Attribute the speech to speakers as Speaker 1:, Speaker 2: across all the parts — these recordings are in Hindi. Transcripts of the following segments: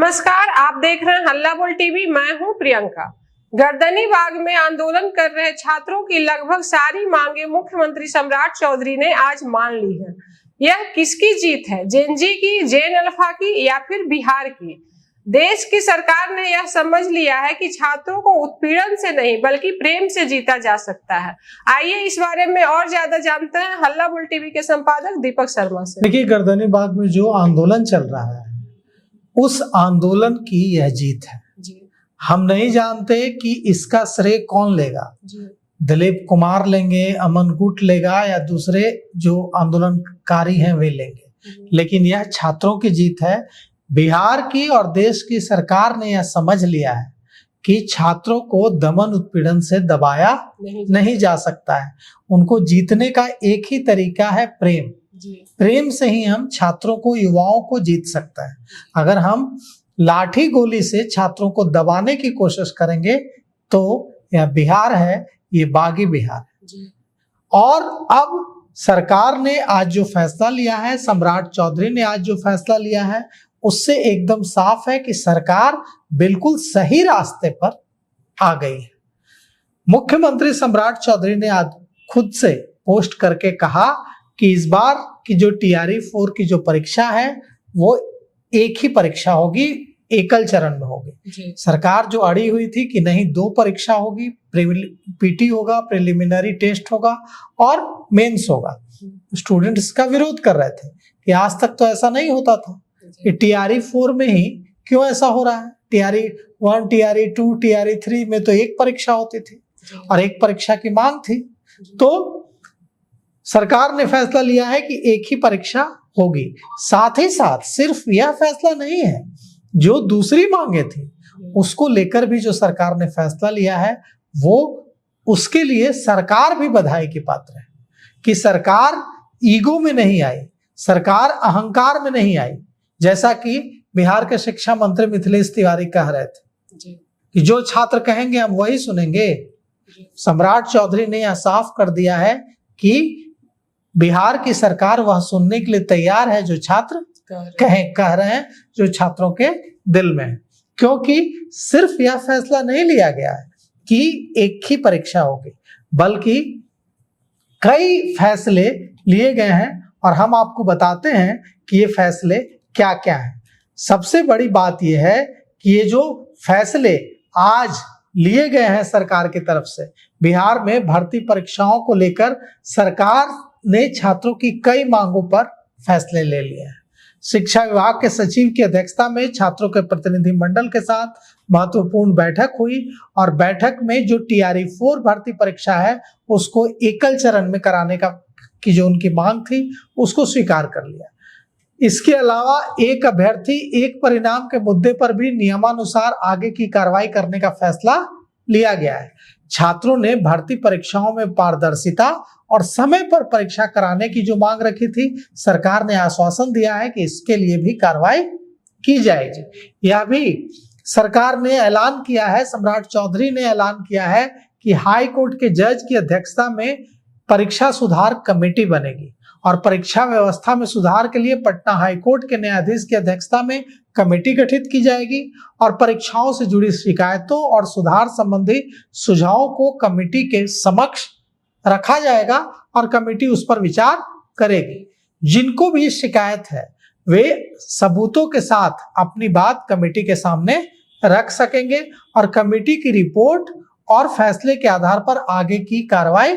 Speaker 1: नमस्कार, आप देख रहे हैं हल्ला बोल टीवी। मैं हूं प्रियंका। गर्दनी बाग में आंदोलन कर रहे छात्रों की लगभग सारी मांगे मुख्यमंत्री सम्राट चौधरी ने आज मान ली है। यह किसकी जीत है? जेएनजी की, जेन अल्फा की या फिर बिहार की? देश की सरकार ने यह समझ लिया है कि छात्रों को उत्पीड़न से नहीं बल्कि प्रेम से जीता जा सकता है। आइए इस बारे में और ज्यादा जानते हैं हल्ला बोल टीवी के संपादक दीपक शर्मा से।
Speaker 2: देखिए, गर्दनी बाग में जो आंदोलन चल रहा है उस आंदोलन की यह जीत है जी। हम नहीं जानते कि इसका श्रेय कौन लेगा जी। दिलीप कुमार लेंगे, अमन गुट लेगा या दूसरे जो आंदोलनकारी हैं वे लेंगे, लेकिन यह छात्रों की जीत है। बिहार की और देश की सरकार ने यह समझ लिया है कि छात्रों को दमन उत्पीड़न से दबाया नहीं जा सकता है। उनको जीतने का एक ही तरीका है प्रेम। प्रेम से ही हम छात्रों को, युवाओं को जीत सकता है। अगर हम लाठी गोली से छात्रों को दबाने की कोशिश करेंगे तो यह बिहार है, ये बागी बिहार है। और अब सरकार ने आज जो फैसला लिया है, सम्राट चौधरी ने आज जो फैसला लिया है, उससे एकदम साफ है कि सरकार बिल्कुल सही रास्ते पर आ गई है। मुख्यमंत्री सम्राट चौधरी ने आज खुद से पोस्ट करके कहा कि इस बार की जो TRE 4 की जो परीक्षा है वो एक ही परीक्षा होगी, एकल चरण में होगी। सरकार जो अड़ी हुई थी कि नहीं, 2 परीक्षा होगी, PT होगा, प्रिलिमिनरी टेस्ट होगा और मेंस होगा। स्टूडेंट्स का विरोध कर रहे थे कि आज तक तो ऐसा नहीं होता था, कि TRE 4 में ही क्यों ऐसा हो रहा है। TRE 1, TRE 2, TRE 3 में तो एक परीक्षा होती थी और एक परीक्षा की मांग थी। तो सरकार ने फैसला लिया है कि एक ही परीक्षा होगी। साथ ही साथ सिर्फ यह फैसला नहीं है, जो दूसरी मांगे थी उसको लेकर भी जो सरकार ने फैसला लिया है, वो उसके लिए सरकार भी बधाई की पात्र है कि सरकार ईगो में नहीं आई, सरकार अहंकार में नहीं आई। जैसा कि बिहार के शिक्षा मंत्री मिथिलेश तिवारी कह रहे थे कि जो छात्र कहेंगे हम वही सुनेंगे। सम्राट चौधरी ने यह साफ कर दिया है कि बिहार की सरकार वह सुनने के लिए तैयार है जो छात्र कह रहे हैं, जो छात्रों के दिल में है। क्योंकि सिर्फ यह फैसला नहीं लिया गया है कि एक ही परीक्षा होगी, बल्कि कई फैसले लिए गए हैं और हम आपको बताते हैं कि ये फैसले क्या क्या हैं। सबसे बड़ी बात यह है कि ये जो फैसले आज लिए गए हैं सरकार की तरफ से, बिहार में भर्ती परीक्षाओं को लेकर सरकार ने छात्रों की कई मांगों पर फैसले ले लिए हैं। शिक्षा विभाग के सचिव की अध्यक्षता में छात्रों के प्रतिनिधि मंडल के साथ महत्वपूर्ण बैठक हुई और बैठक में जो TRE 4 भर्ती परीक्षा है उसको एकल चरण में कराने की जो उनकी मांग थी उसको स्वीकार कर लिया। इसके अलावा एक अभ्यर्थी एक परिणाम के मुद्दे पर भी नियमानुसार आगे की कार्रवाई करने का फैसला लिया गया है। छात्रों ने भर्ती परीक्षाओं में पारदर्शिता और समय पर परीक्षा कराने की जो मांग रखी थी, सरकार ने आश्वासन दिया है कि इसके लिए भी कार्रवाई की जाएगी। यह भी सरकार ने ऐलान किया है, सम्राट चौधरी ने ऐलान किया है कि हाई कोर्ट के जज की अध्यक्षता में परीक्षा सुधार कमेटी बनेगी और परीक्षा व्यवस्था में सुधार के लिए पटना हाई कोर्ट के न्यायाधीश की अध्यक्षता में कमेटी गठित की जाएगी और परीक्षाओं से जुड़ी शिकायतों और सुधार संबंधी सुझावों को कमेटी के समक्ष रखा जाएगा और कमेटी उस पर विचार करेगी। जिनको भी शिकायत है वे सबूतों के साथ अपनी बात कमेटी के सामने रख सकेंगे और कमेटी की रिपोर्ट और फैसले के आधार पर आगे की कार्रवाई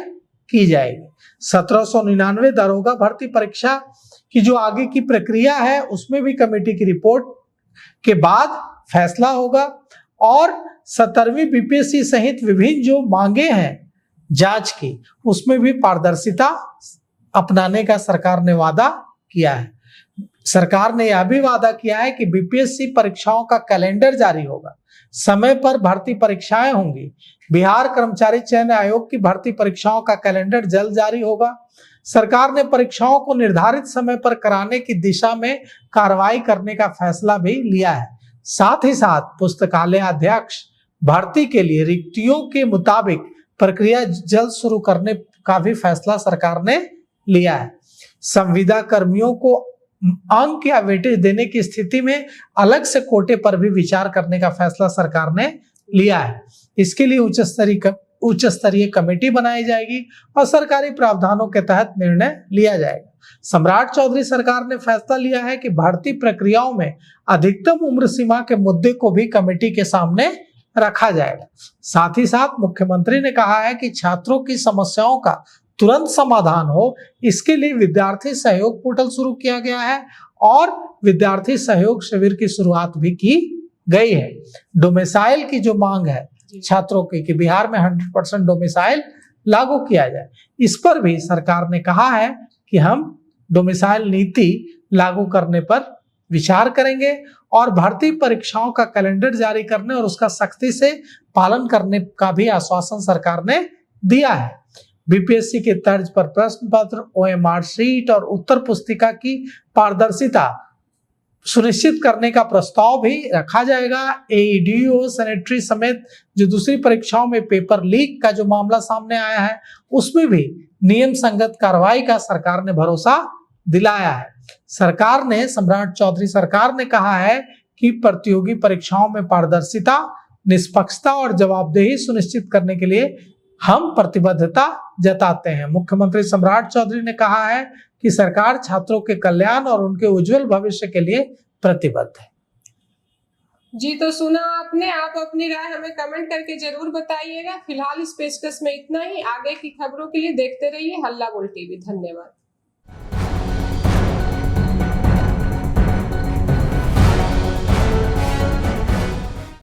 Speaker 2: की जाएगी। 1799 दारोगा भर्ती परीक्षा की जो आगे की प्रक्रिया है उसमें भी कमेटी की रिपोर्ट के बाद फैसला होगा और 17वीं BPSC सहित विभिन्न जो मांगे हैं जांच की, उसमें भी पारदर्शिता अपनाने का सरकार ने वादा किया है। सरकार ने यह भी वादा किया है कि BPSC परीक्षाओं का कैलेंडर जारी होगा, समय पर भर्ती परीक्षाएं होंगी। बिहार कर्मचारी चयन आयोग की भर्ती परीक्षाओं का कैलेंडर जल्द जारी होगा। सरकार ने परीक्षाओं को निर्धारित समय पर कराने की दिशा में कार्रवाई करने का फैसला भी लिया है। साथ ही साथ पुस्तकालय अध्यक्ष भर्ती के लिए रिक्तियों के मुताबिक प्रक्रिया जल्द शुरू करने का भी फैसला सरकार ने लिया है। संविदा कर्मियों को अंक या वेटेज देने की स्थिति में अलग से कोटे पर भी विचार करने का फैसला सरकार ने लिया है। इसके लिए उच्च स्तरीय कमेटी बनाई जाएगी और सरकारी प्रावधानों के तहत निर्णय लिया जाएगा। सम्राट चौधरी सरकार ने फैसला लिया है कि भर्ती प्रक्रियाओं में अधिकतम उम्र सीमा के मुद्दे को भी कमेटी के सामने रखा जाएगा। साथ ही साथ मुख्यमंत्री ने कहा है कि छात्रों की समस्याओं का तुरंत समाधान हो, इसके लिए विद्यार्थी सहयोग पोर्टल शुरू किया गया है और विद्यार्थी सहयोग शिविर की शुरुआत भी की गई है। डोमिसाइल की जो मांग है छात्रों की कि बिहार में 100% डोमिसाइल लागू किया जाए, इस पर भी सरकार ने कहा है कि हम डोमिसाइल नीति लागू करने पर विचार करेंगे और भर्ती परीक्षाओं का कैलेंडर जारी करने और उसका सख्ती से पालन करने का भी आश्वासन सरकार ने दिया है। बीपीएससी के तर्ज पर प्रश्न पत्र, ओएमआर शीट और उत्तर पुस्तिका की पारदर्शिता सुनिश्चित करने का प्रस्ताव भी रखा जाएगा। एईडीओ, सैनिटरी समेत जो दूसरी परीक्षाओं में पेपर लीक का जो मामला सामने आया है, उसमें भी नियम संगत कार्रवाई का सरकार ने भरोसा दिलाया है। सरकार ने, सम्राट चौधरी सरकार ने कहा है कि प्रतियोगी परीक्षाओं में पारदर्शिता, निष्पक्षता और जवाबदेही सुनिश्चित करने के लिए हम प्रतिबद्धता जताते हैं। मुख्यमंत्री सम्राट चौधरी ने कहा है कि सरकार छात्रों के कल्याण और उनके उज्जवल भविष्य के लिए प्रतिबद्ध है।
Speaker 1: जी, तो सुना आपने। आप अपनी राय हमें कमेंट करके जरूर बताइएगा। फिलहाल इस पेशकश में इतना ही। आगे की खबरों के लिए देखते रहिए हल्ला बोल टीवी। धन्यवाद।